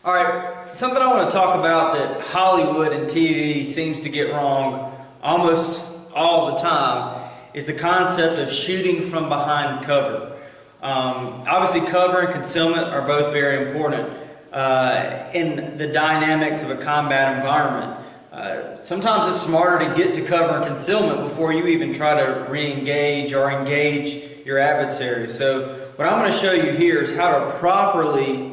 All right, something I want to talk about that Hollywood and TV seems to get wrong almost all the time is the concept of shooting from behind cover. Obviously, cover and concealment are both very important in the dynamics of a combat environment. Sometimes it's smarter to get to cover and concealment before you even try to re-engage or engage your adversary. So what I'm going to show you here is how to properly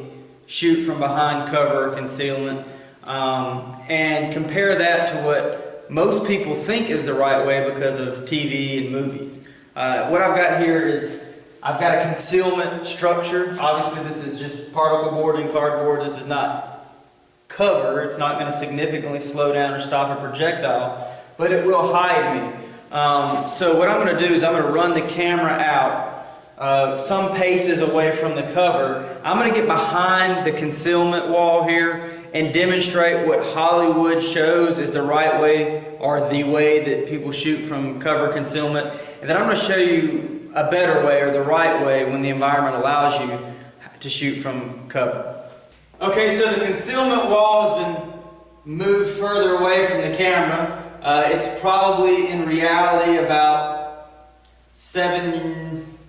shoot from behind cover or concealment, and compare that to what most people think is the right way because of TV and movies. What I've got here is I've got a concealment structure. Obviously this is just particle board and cardboard. This is not cover. It's not going to significantly slow down or stop a projectile, but it will hide me. So what I'm going to do is I'm going to run the camera out some paces away from the cover. I'm going to get behind the concealment wall here and demonstrate what Hollywood shows is the right way or the way that people shoot from cover concealment. And then I'm going to show you a better way or the right way when the environment allows you to shoot from cover. Okay, so the concealment wall has been moved further away from the camera. It's probably in reality about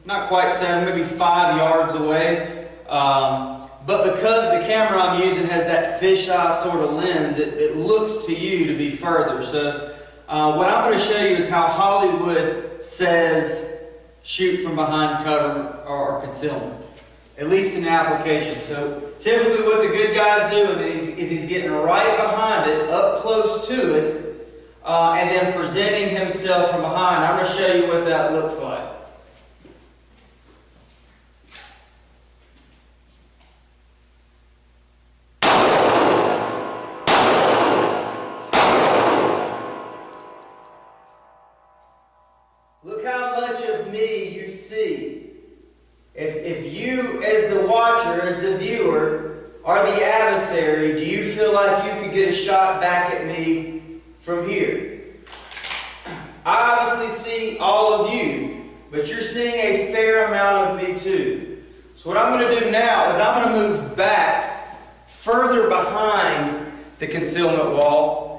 not quite 7, maybe 5 yards away. But because the camera I'm using has that fisheye sort of lens, it looks to you to be further. So what I'm going to show you is how Hollywood says shoot from behind cover or concealment, at least in the application. So typically what the good guy's doing is he's getting right behind it, up close to it, and then presenting himself from behind. I'm going to show you what that looks like. Look how much of me you see. If you, as the watcher, as the viewer, are the adversary, do you feel like you could get a shot back at me from here? I obviously see all of you, but you're seeing a fair amount of me too. So what I'm going to do now is I'm going to move back further behind the concealment wall.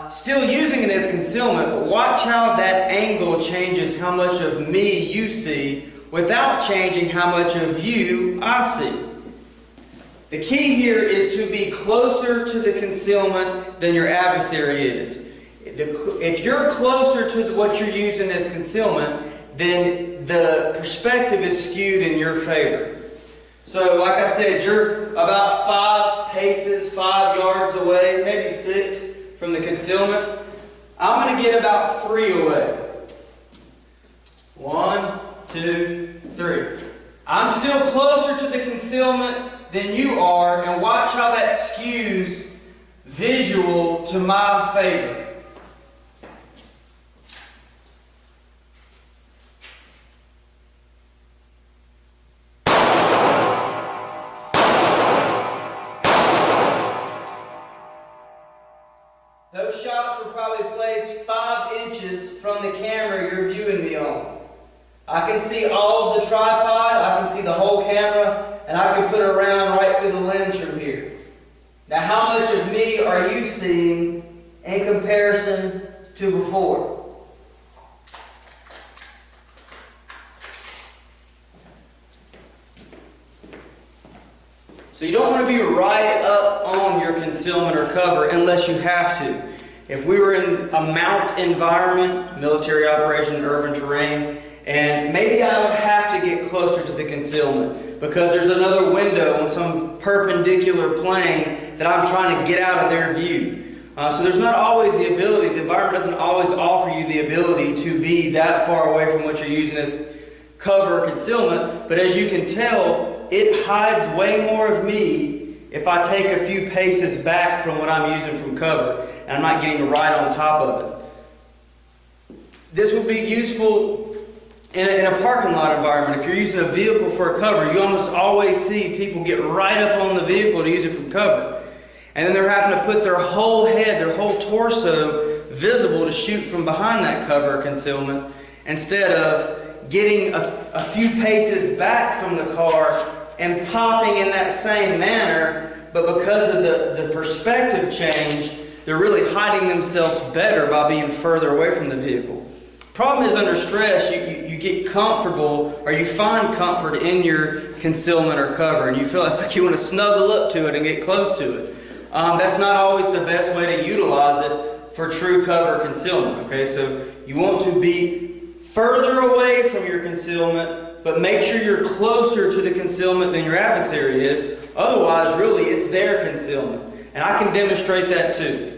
Still using it as concealment, but watch how that angle changes how much of me you see without changing how much of you I see. The key here is to be closer to the concealment than your adversary is. If you're closer to what you're using as concealment, then the perspective is skewed in your favor. So like I said, you're about 5 paces, 5 yards away, maybe 6 from the concealment. I'm going to get about 3 away. 1, 2, 3. I'm still closer to the concealment than you are, and watch how that skews visual to my favor. Those shots were probably placed 5 inches from the camera you're viewing me on. I can see all of the tripod, I can see the whole camera, and I can put it around right through the lens from here. Now how much of me are you seeing in comparison to before? So you don't want to be right up on your concealment or cover unless you have to. If we were in a mount environment, military operation, urban terrain, and maybe I would have to get closer to the concealment because there's another window on some perpendicular plane that I'm trying to get out of their view. So there's not always the ability, the environment doesn't always offer you the ability to be that far away from what you're using as cover or concealment, but as you can tell, it hides way more of me if I take a few paces back from what I'm using from cover and I'm not getting right on top of it. This would be useful in a parking lot environment. If you're using a vehicle for a cover, you almost always see people get right up on the vehicle to use it from cover. And then they're having to put their whole head, their whole torso visible to shoot from behind that cover or concealment instead of getting a few paces back from the car and popping in that same manner but because of the perspective change, they're really hiding themselves better by being further away from the vehicle. Problem is, under stress, you get comfortable, or you find comfort in your concealment or cover, and you feel it's like you want to snuggle up to it and get close to it. That's not always the best way to utilize it for true cover concealment. Okay, so you want to be further away from your concealment, but make sure you're closer to the concealment than your adversary is. Otherwise, really, it's their concealment. And I can demonstrate that too.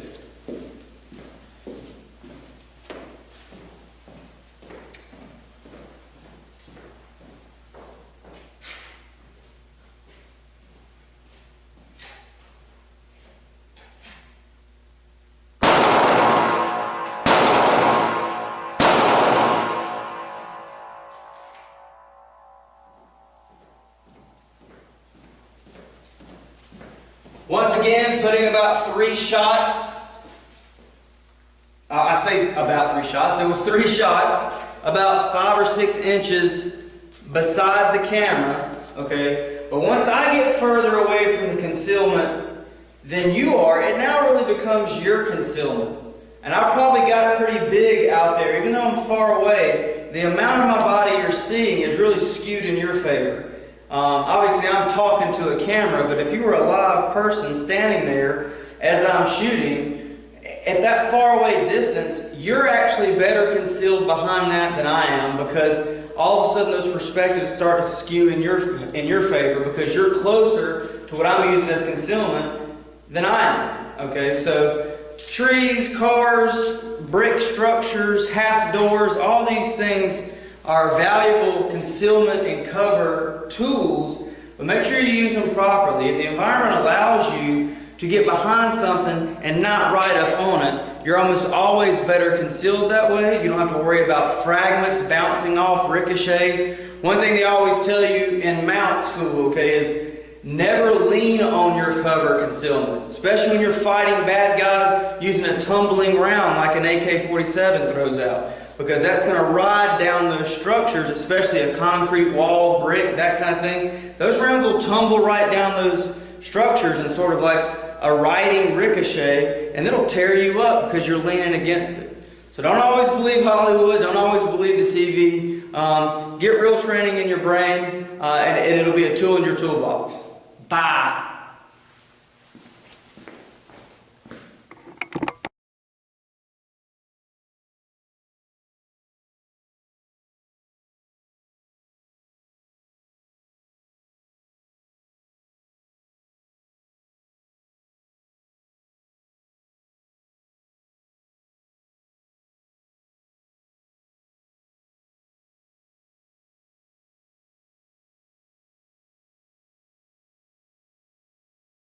Once again, putting about 3 shots. I say about 3 shots. It was 3 shots, about 5 or 6 inches beside the camera. Okay, but once I get further away from the concealment than you are, it now really becomes your concealment. And I probably got pretty big out there, even though I'm far away. The amount of my body you're seeing is really skewed in your favor. Obviously, I'm talking to a camera, but if you were a live person standing there as I'm shooting, at that far away distance, you're actually better concealed behind that than I am, because all of a sudden those perspectives start to skew in your favor, because you're closer to what I'm using as concealment than I am. Okay, so trees, cars, brick structures, half doors, all these things are valuable concealment and cover tools, but make sure you use them properly. If the environment allows you to get behind something and not right up on it, you're almost always better concealed that way. You don't have to worry about fragments bouncing off, ricochets. One thing they always tell you in mount school, okay, is never lean on your cover concealment, especially when you're fighting bad guys using a tumbling round like an AK-47 throws out. Because that's going to ride down those structures, especially a concrete wall, brick, that kind of thing. Those rounds will tumble right down those structures in sort of like a riding ricochet, and it'll tear you up because you're leaning against it. So don't always believe Hollywood, don't always believe the TV. Get real training in your brain, and it'll be a tool in your toolbox. Bye.